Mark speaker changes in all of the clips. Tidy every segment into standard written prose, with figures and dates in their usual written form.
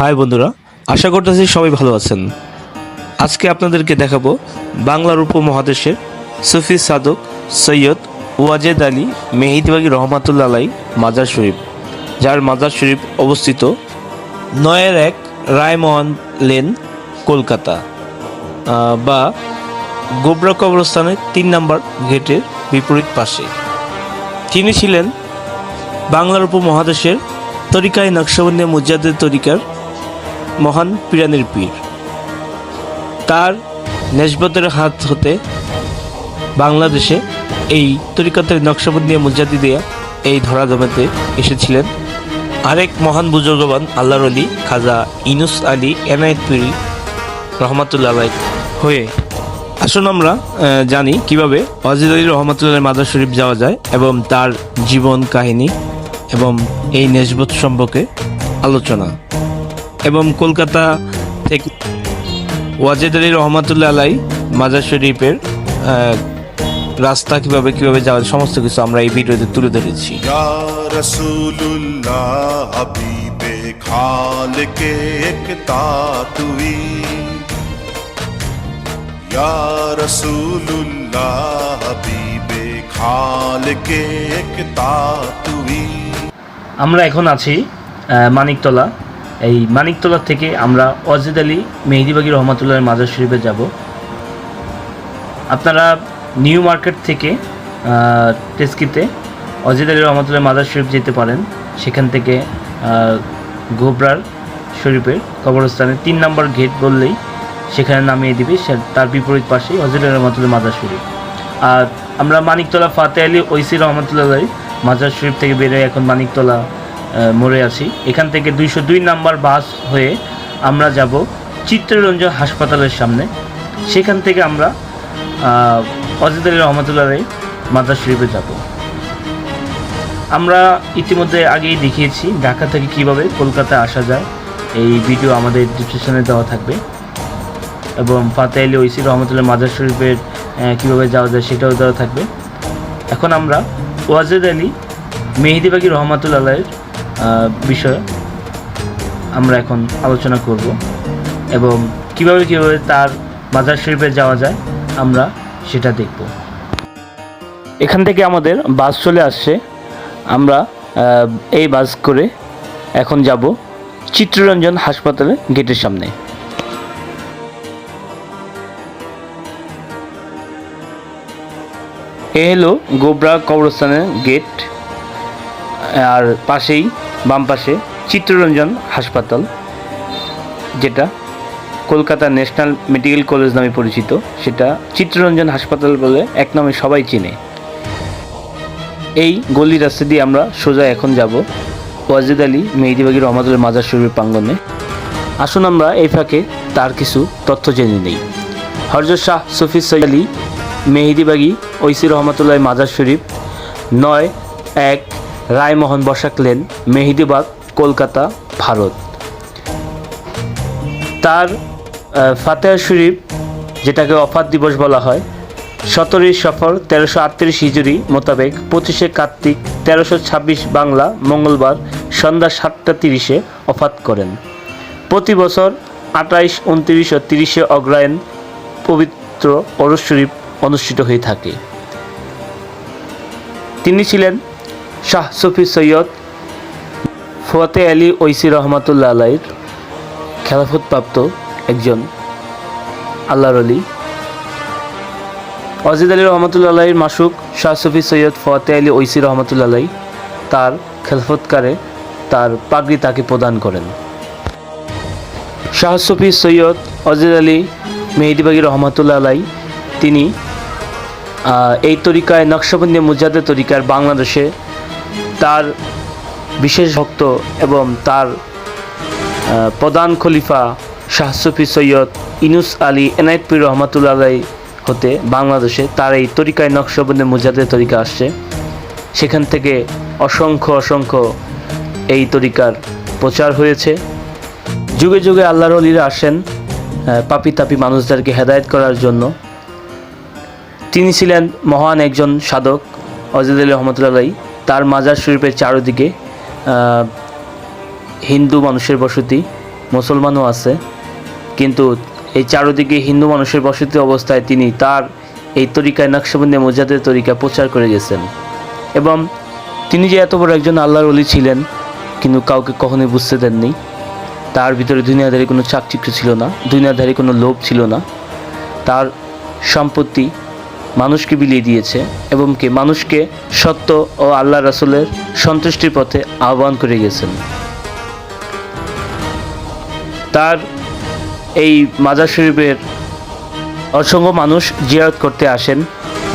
Speaker 1: High বন্ধুরা, আশা করতেছি সবাই ভালো আছেন। আজকে আপনাদেরকে দেখাবো বাংলার উপমহাদেশের সুফি সাধক সৈয়দ ওয়াজেদ আলী মেহিদিবাগী রহমাতুল্লাহ আলাই মাজার শরীফ, যার মাজার শরীফ অবস্থিত ৯-১ রায়মোহন লেন, কলকাতা, বা গোবরা কবরস্থানের ৩ নম্বর গেটের বিপরীত পাশে। তিনি ছিলেন বাংলার উপমহাদেশের তরিকায় নকশবন্দিয়া মুজাদ্দেদ তরিকার মহান পীরানের পীর। তার নেসবতের হাত হতে বাংলাদেশে এই তরিকাতের নকশবন্দিয়া মুজাদ্দিদিয়া এই ধরাধামে এসেছিলেন আরেক মহান বুজুর্গবান আল্লাহর আলী খাজা ইনুস আলী এনায়েত পীর রহমাতুল্লাহ আলাইহ হয়ে। আসুন আমরা জানি কিভাবে ওয়াজেদ আলী রহমাতুল্লাহ মাজার শরীফ যাওয়া যায় এবং তার জীবন কাহিনী এবং এই নেসবত সম্পর্কে আলোচনা, এবং কলকাতা থেকে ওয়াজেদ আলী রহমাতুল্লাহ আলাই মাজার শরীফের রাস্তা কিভাবে যাওয়া, সমস্ত কিছু আমরা এই ভিডিওতে তুলে ধরেছি।
Speaker 2: ইয়া রাসূলুল্লাহ হাবিবে খালকে একতা তুই, ইয়া রাসূলুল্লাহ হাবিবে খালকে একতা তুই।
Speaker 1: আমরা এখন আছি মানিকতলা। এই মানিকতলা থেকে আমরা ওয়াজেদ আলী মেহিদিবাগী রহমাতুল্লাহ মাজার শরীফে যাব। আপনারা নিউ মার্কেট থেকে টেস্কিতে ওয়াজেদ আলী রহমাতুল্লাহ মাজার শরীফ যেতে পারেন। সেখান থেকে গোবরার শরীফের কবরস্থানে ৩ নম্বর গেট বললেই সেখানে নামিয়ে দিবে। তার বিপরীত পাশেই ওয়াজেদ আলী রহমাতুল্লাহ মাজার শরীফ। আর আমরা মানিকতলা ফাতে আলী ঐসি রহমাতুল্লাহ মাজার শরীফ থেকে বেরোয় এখন মানিকতলা মোড়ে আছি। এখান থেকে 202 নম্বর বাস হয়ে আমরা যাব চিত্তরঞ্জন হাসপাতালের সামনে। সেখান থেকে আমরা ওয়াজেদ আলী রহমাতুল্লাহ মাজার শরীফে যাব। আমরা ইতিমধ্যে আগেই দেখিয়েছি ঢাকা থেকে কিভাবে কলকাতায় আসা যায়, এই ভিডিও আমাদের ডিসক্রিপশনে দেওয়া থাকবে, এবং ফাতে আলী ঐসি রহমাতুল্লাহ মাজার শরীফের কীভাবে যাওয়া যায় সেটাও দেওয়া থাকবে। এখন আমরা ওয়াজেদ আলী মেহিদিবাগী রহমাতুল্লাহ আলাইহির বিষয়ে আমরা এখন আলোচনা করব, এবং কিভাবে তার মাজার শরীফে যাওয়া যায় আমরা সেটা দেখব। এখান থেকে আমাদের বাস চলে আসছে। আমরা এই বাস করে এখন যাব চিত্তরঞ্জন হাসপাতালের গেটের সামনে। এ হলো গোবরা কবরস্থানের গেট, আর পাশেই বাম পাশে চিত্তরঞ্জন হাসপাতাল, যেটা কলকাতা ন্যাশনাল মেডিকেল কলেজ নামে পরিচিত। সেটা চিত্তরঞ্জন হাসপাতাল বলে এক নামে সবাই চেনে। এই গলি রাস্তা দিয়ে আমরা সোজা এখন যাব ওয়াজেদ আলী মেহিদিবাগী রহমাতুল্লাহ মাজার শরীফের প্রাঙ্গণে। আসুন আমরা এই ফাঁকে তার কিছু তথ্য জেনে নিই। হযরত শাহ সুফি সৈয়দ আলী মেহিদিবাগী ঐসি রহমাতুল্লাহ মাজার শরীফ ৯-১ রায়মোহন বসাক লেন, মেহিদিবাগ, কলকাতা, ভারত। তার ফাতেহা শরীফ, যেটাকে ওফাত দিবস বলা হয়, ১৭ সফর ১৩৩৮ হিজরি মোতাবেক ২৫ কার্তিক ১৩২৬ বাংলা মঙ্গলবার সন্ধ্যা ৭টা ৩০-এ ওফাত করেন। প্রতি বছর ২৮, ২৯ ও ৩০ অগ্রহায়ণ পবিত্র ওরস শরীফ অনুষ্ঠিত হয়ে থাকে। তিনি ছিলেন শাহ সুফি সৈয়দ ফাতে আলী ঐসি রহমাতুল্লাহ আলাইহির খেলাফতপ্রাপ্ত একজন আল্লাহর আলী। ওয়াজেদ আলী রহমাতুল্লাহ আলাইহির মাসুক শাহ সুফি সৈয়দ ফাতে আলী ঐসি রহমাতুল্লাহ আলাইহি তার খেলাফতকারে তার পাগড়ি তাকে প্রদান করেন। শাহ সুফি সৈয়দ ওয়াজেদ আলী মেহিদিবাগী রহমাতুল্লাহ আলাইহি তিনি এই তরিকায় নকশবন্দিয়া মুজাদ্দেদ তরিকার বাংলাদেশে তার বিশেষ ভক্ত এবং তার প্রধান খলিফা শাহ সুফি সৈয়দ ইনুস আলী এনায়েত পীর রহমাতুল্লাহ আলাইহি হতে বাংলাদেশে তার এই তরিকায় নকশবন্দিয়া মুজাদ্দেদ তরিকা আসছে। সেখান থেকে অসংখ্য এই তরিকার প্রচার হয়েছে। যুগে যুগে আল্লাহর ওলিরা আসেন পাপি তাপি মানুষদেরকে হেদায়েত করার জন্য। তিনি ছিলেন মহান একজন সাধক ওয়াজেদ আলী রহমাতুল্লাহ আলাইহি। তার মাজার শরীফের চারদিকে হিন্দু মানুষের বসতি, মুসলমানও আছে, কিন্তু এই চারদিকে হিন্দু মানুষের বসতি অবস্থায় তিনি তার এই তরিকায় নকশবন্দি মুজাদ্দেদ তরিকা প্রচার করে গেছেন। এবং তিনি যে এত বড় একজন আল্লাহর ওলি ছিলেন কিন্তু কাউকে কখনোই বুঝতে দেননি। তার ভিতরে দুনিয়াদারি কোনো চাকচিক্য ছিল না, দুনিয়াদারি কোনো লোভ ছিল না। তার সম্পত্তি মানুষকে বিলিয়ে দিয়েছে এবং মানুষকে সত্য ও আল্লাহ রাসূলের সন্তুষ্টির পথে আহ্বান করে গেছেন। তার এই মাজার শরীফের অসংখ্য মানুষ জিয়ারত করতে আসেন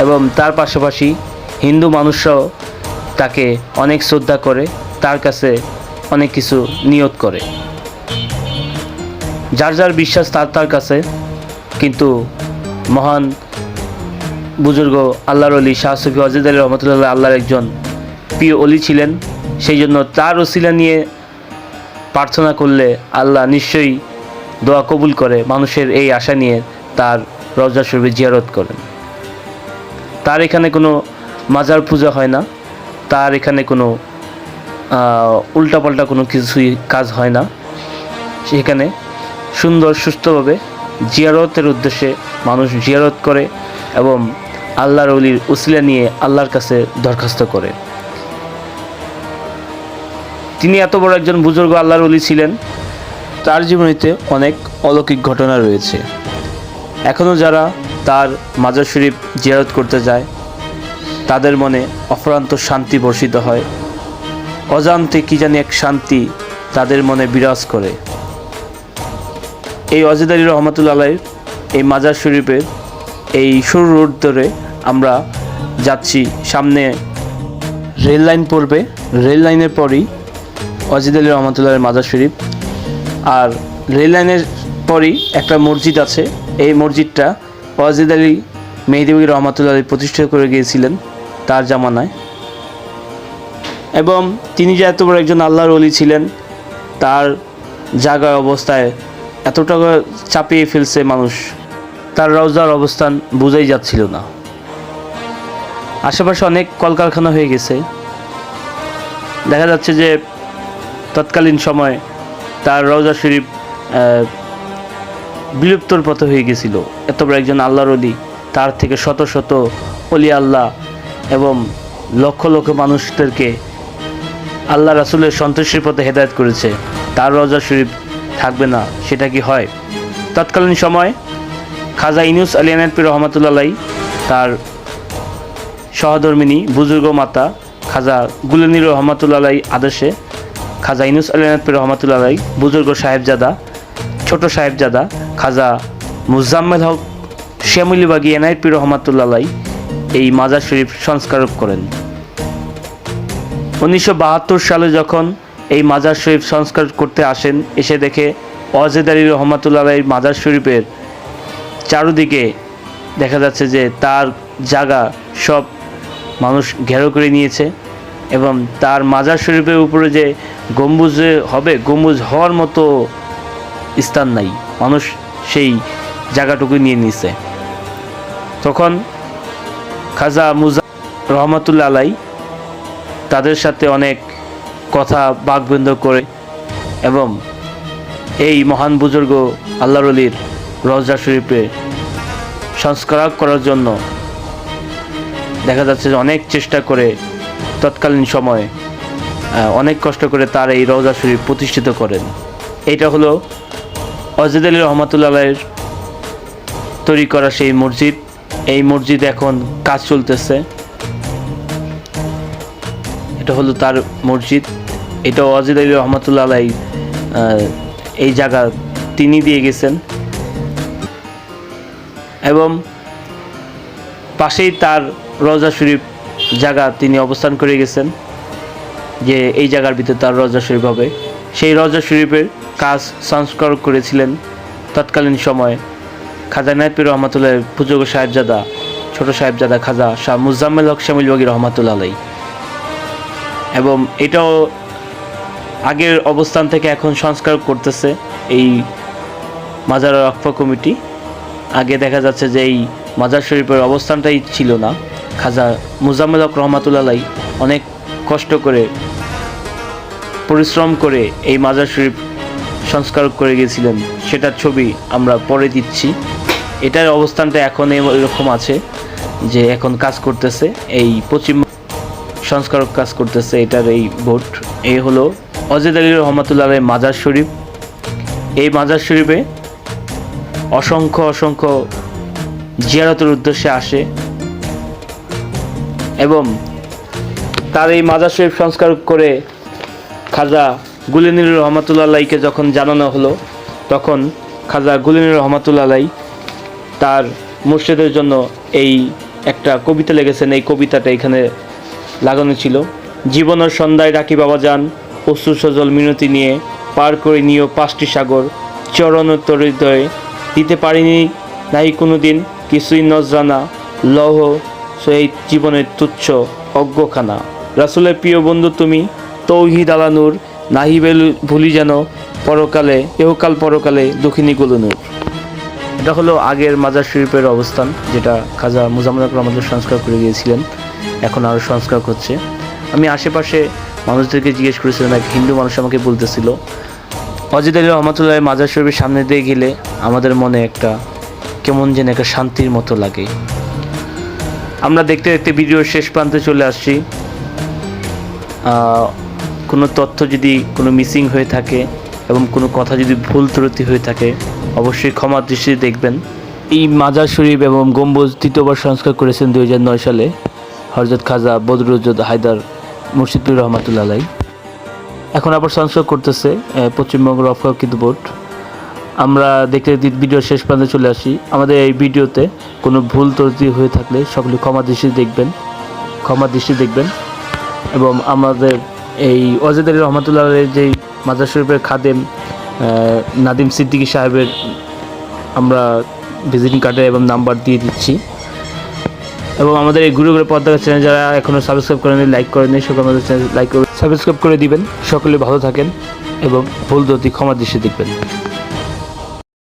Speaker 1: এবং তার পাশাপাশি হিন্দু মানুষরাও তাকে অনেক শ্রদ্ধা করে, তার কাছে অনেক কিছু নিয়ত করে। যার যার বিশ্বাস তার কাছে। কিন্তু মহান বুজুর্গ আল্লাহর ওলি শাহ সুফি ওয়াজেদ আলী রহমতুল্লাহ আল্লাহর একজন প্রিয় ওলি ছিলেন। সেই জন্য তার ওসিলা নিয়ে প্রার্থনা করলে আল্লাহ নিশ্চয়ই দোয়া কবুল করে। মানুষের এই আশা নিয়ে তার রওজা শরীফে জিয়ারত করেন। তার এখানে কোনো মাজার পূজা হয় না, তার এখানে কোনো উল্টাপাল্টা কোনো কিছুই কাজ হয় না। সেখানে সুন্দর সুস্থভাবে জিয়ারতের উদ্দেশ্যে মানুষ জিয়ারত করে এবং আল্লাহর ওলির উসিলা নিয়ে আল্লাহর কাছে দরখাস্ত করে। তিনি এত বড় একজন বুজুর্গ আল্লাহর ওলি ছিলেন, তার জীবনীতে অনেক অলৌকিক ঘটনা রয়েছে। এখনও যারা তার মাজার শরীফ জিয়ারত করতে যায় তাদের মনে অফুরন্ত শান্তি বর্ষিত হয়। অজান্তে কি জানি এক শান্তি তাদের মনে বিরাজ করে। এই ওয়াজেদ আলী রহমতুল্লাহ আলাইহির এই মাজার শরীফের এই সরু রোড ধরে আমরা যাচ্ছি। সামনে রেল লাইন পড়বে, রেল লাইনের পরই ওয়াজেদ আলী রহমতুল্লাহের মাজার শরীফ। আর রেল লাইনের পরই একটা মসজিদ আছে। এই মসজিদটা ওয়াজেদ আলী মেহেদী রহমতুল্লাহ আলী প্রতিষ্ঠা করে গিয়েছিলেন তার জামানায়। এবং তিনি যে এত বড় একজন আল্লাহর ওলি ছিলেন, তার জায়গায় অবস্থায় এতটা চাপিয়ে ফেলছে মানুষ, তার রওজার অবস্থান বোঝাই যাচ্ছিল না। আশেপাশে অনেক কলকারখানা হয়ে গেছে। দেখা যাচ্ছে যে তৎকালীন সময় তার রওজা শরীফ বিলুপ্তর পথে হয়ে গেছিল। এত বড় একজন আল্লাহর ওলি, তার থেকে শত শত ওলি আল্লাহ এবং লক্ষ লক্ষ মানুষদেরকে আল্লাহ রাসূলের সন্তুষ্টির পথে হেদায়েত করেছে, তার রওজা শরীফ থাকবে না, সেটা কি হয়? তৎকালীন সময় খাজা ইউনুস আলী আনারপি রহমতুল্লাহ আলাইহি তার সহধর্মিনী বুজুর্গ মাতা খাজা গুলেনী রহমতুল্লাহ আলাইহি আদেশে খাজা ইউনুস আলী আনারপি রহমতুল্লাহ আলাইহি বুজুর্গ সাহেবজাদা, ছোট সাহেবজাদা খাজা মুজাম্মেল হক শ্যামলীবাগী এনআইপি রহমতুল্লাহ আলাইহি এই মাজার শরীফ সংস্কার করেন। 1972 সালে যখন এই মাজার শরীফ সংস্কার করতে আসেন, এসে দেখে ওয়াজেদ আলী রহমতুল্লাহ আলাইহির মাজার শরীফের চারদিকে দেখা যাচ্ছে যে তার জায়গা সব মানুষ ঘেরো করে নিয়েছে এবং তার মাজার শরীফের উপরে যে গম্বুজ হবে, গম্বুজ হওয়ার মতো স্থান নাই, মানুষ সেই জায়গাটুকু নিয়ে নিছে। তখন খাজা রহমতুল্লাহ আলাইহি তাদের সাথে অনেক কথা বাকবিন্দ করে এবং এই মহান বুজুর্গ আল্লাহর ওলির রওজা শরীফে সংস্কার করার জন্য দেখা যাচ্ছে যে অনেক চেষ্টা করে তৎকালীন সময়ে অনেক কষ্ট করে তার এই রওজা শরীফ প্রতিষ্ঠিত করেন। এইটা হলো ওয়াজেদ আলী রহমতুল্লাহ আলাইহির তৈরি করা সেই মসজিদ। এই মসজিদ এখন কাজ চলতেছে। এটা হলো তার মসজিদ। এটা ওয়াজেদ আলী রহমতুল্লাহ আলাইহি এই জায়গা তিনি দিয়ে গেছেন এবং পাশেই তার রওজা শরীফ জায়গা তিনি অবস্থান করে গেছেন যে এই জায়গার ভিতরে তার রওজা শরীফ হবে। সেই রওজা শরীফের কাজ সংস্কার করেছিলেন তৎকালীন সময়ে খাজা এনায়েত পীর রহমতুল্লাহ বুজুর্গ সাহেবজাদা, ছোট সাহেবজাদা খাজা শাহ মুজাম্মেল হক শ্যামলীবাগী রহমতুল্লাহ আলাইহি। এবং এটাও আগের অবস্থান থেকে এখন সংস্কার করতেছে এই মাজার ওয়াকফ কমিটি। আগে দেখা যাচ্ছে যে এই মাজার শরীফের অবস্থানটাই ছিল না। খাজা মুজাম্মেল হক রহমতুল্লাহ আলাইহি অনেক কষ্ট করে পরিশ্রম করে এই মাজার শরীফ সংস্কার করে গিয়েছিলেন সেটার ছবি আমরা পরে দিচ্ছি। এটার অবস্থানটা এখন এরকম আছে যে এখন কাজ করতেছে এই পশ্চিম সংস্কারক কাজ করতেছে এটার এই বোর্ড। এই হলো ওয়াজেদ আলী রহমাতুল্লাহ আলাইহির মাজার শরীফ। এই মাজার শরীফে অসংখ্য অসংখ্য জিয়ারতের উদ্দেশ্যে আসে এবং তার এই মাজার শরীফ সংস্কার করে খাজা গুলিনুর রহমাতুল্লাহ আলাইকে যখন জানানো হলো, তখন খাজা গুলিনুর রহমাতুল্লাহ আলাই তার মুর্শিদের জন্য এই একটা কবিতা লিখেছেন। এই কবিতাটা এখানে লাগানো ছিল। জীবনের সন্ধ্যায় ডাকি বাবা যান, অশ্রু সজল মিনতি নিয়ে, পার করে নিও 5টি সাগর, চরণ তোর হৃদয়ে দিতে পারিনি নাই কোনো দিন কিছুই নজরানা, লহ সেই জীবনের তুচ্ছ অজ্ঞখানা। রাসূলের প্রিয় বন্ধু তুমি, তৌহিদ আলা নূর, নাহি ভুলি যেন পরকালে, এহকাল পরকালে দক্ষিণী গুলুনুর। এটা হলো আগের মাজার শরীফের অবস্থান, যেটা খাজা মুজাম্মেল রহমাতুল্লাহ সংস্কার করে গিয়েছিলেন, এখন আরও সংস্কার করছে। আমি আশেপাশে মানুষদেরকে জিজ্ঞেস করেছিলাম, এক হিন্দু মানুষ আমাকে বলতেছিল ওয়াজেদ আলী রহমাতুল্লাহ মাজার শরীফের সামনে দিয়ে গেলে আমাদের মনে একটা কেমন যেন একটা শান্তির মতো লাগে। আমরা দেখতে দেখতে ভিডিওর শেষ প্রান্তে চলে আসছি। কোনো তথ্য যদি কোনো মিসিং হয়ে থাকে এবং কোনো কথা যদি ভুল ত্রুটি হয়ে থাকে অবশ্যই ক্ষমার দৃষ্টিতে দেখবেন। এই মাজার শরীফ এবং গম্বুজ তৃতীয়বার সংস্কার করেছেন 2009 সালে হযরত খাজা বদরুজ্জোদ হায়দার মুর্শিদপুর রহমাতুল্লাহ আলাই। এখন আবার সংস্কার করতেছে পশ্চিমবঙ্গ রফ কিন্তু বোর্ড। আমরা দেখতে ভিডিওর শেষ প্রান্তে চলে আসি। আমাদের এই ভিডিওতে কোনো ভুল ত্রুটি হয়ে থাকলে সকলে ক্ষমার দৃষ্টি দেখবেন এবং আমাদের এই ওয়াজেদ আলী রহমাতুল্লাহ আলাইহির যেই মাজার শরীফের খাদেম নাদিম সিদ্দিকী সাহেবের আমরা ভিজিটিং কার্ডে এবং নাম্বার দিয়ে দিচ্ছি। এবং আমাদের এই গুরু পদ্মা চ্যানেল যারা এখনও সাবস্ক্রাইব করেনি, লাইক করেনি, সকলে আমাদের চ্যানেল লাইক করে সাবস্ক্রাইব করে দিবেন। সকলে ভালো থাকেন এবং ভুল ত্রুটি ক্ষমার দৃষ্টি দেখবেন।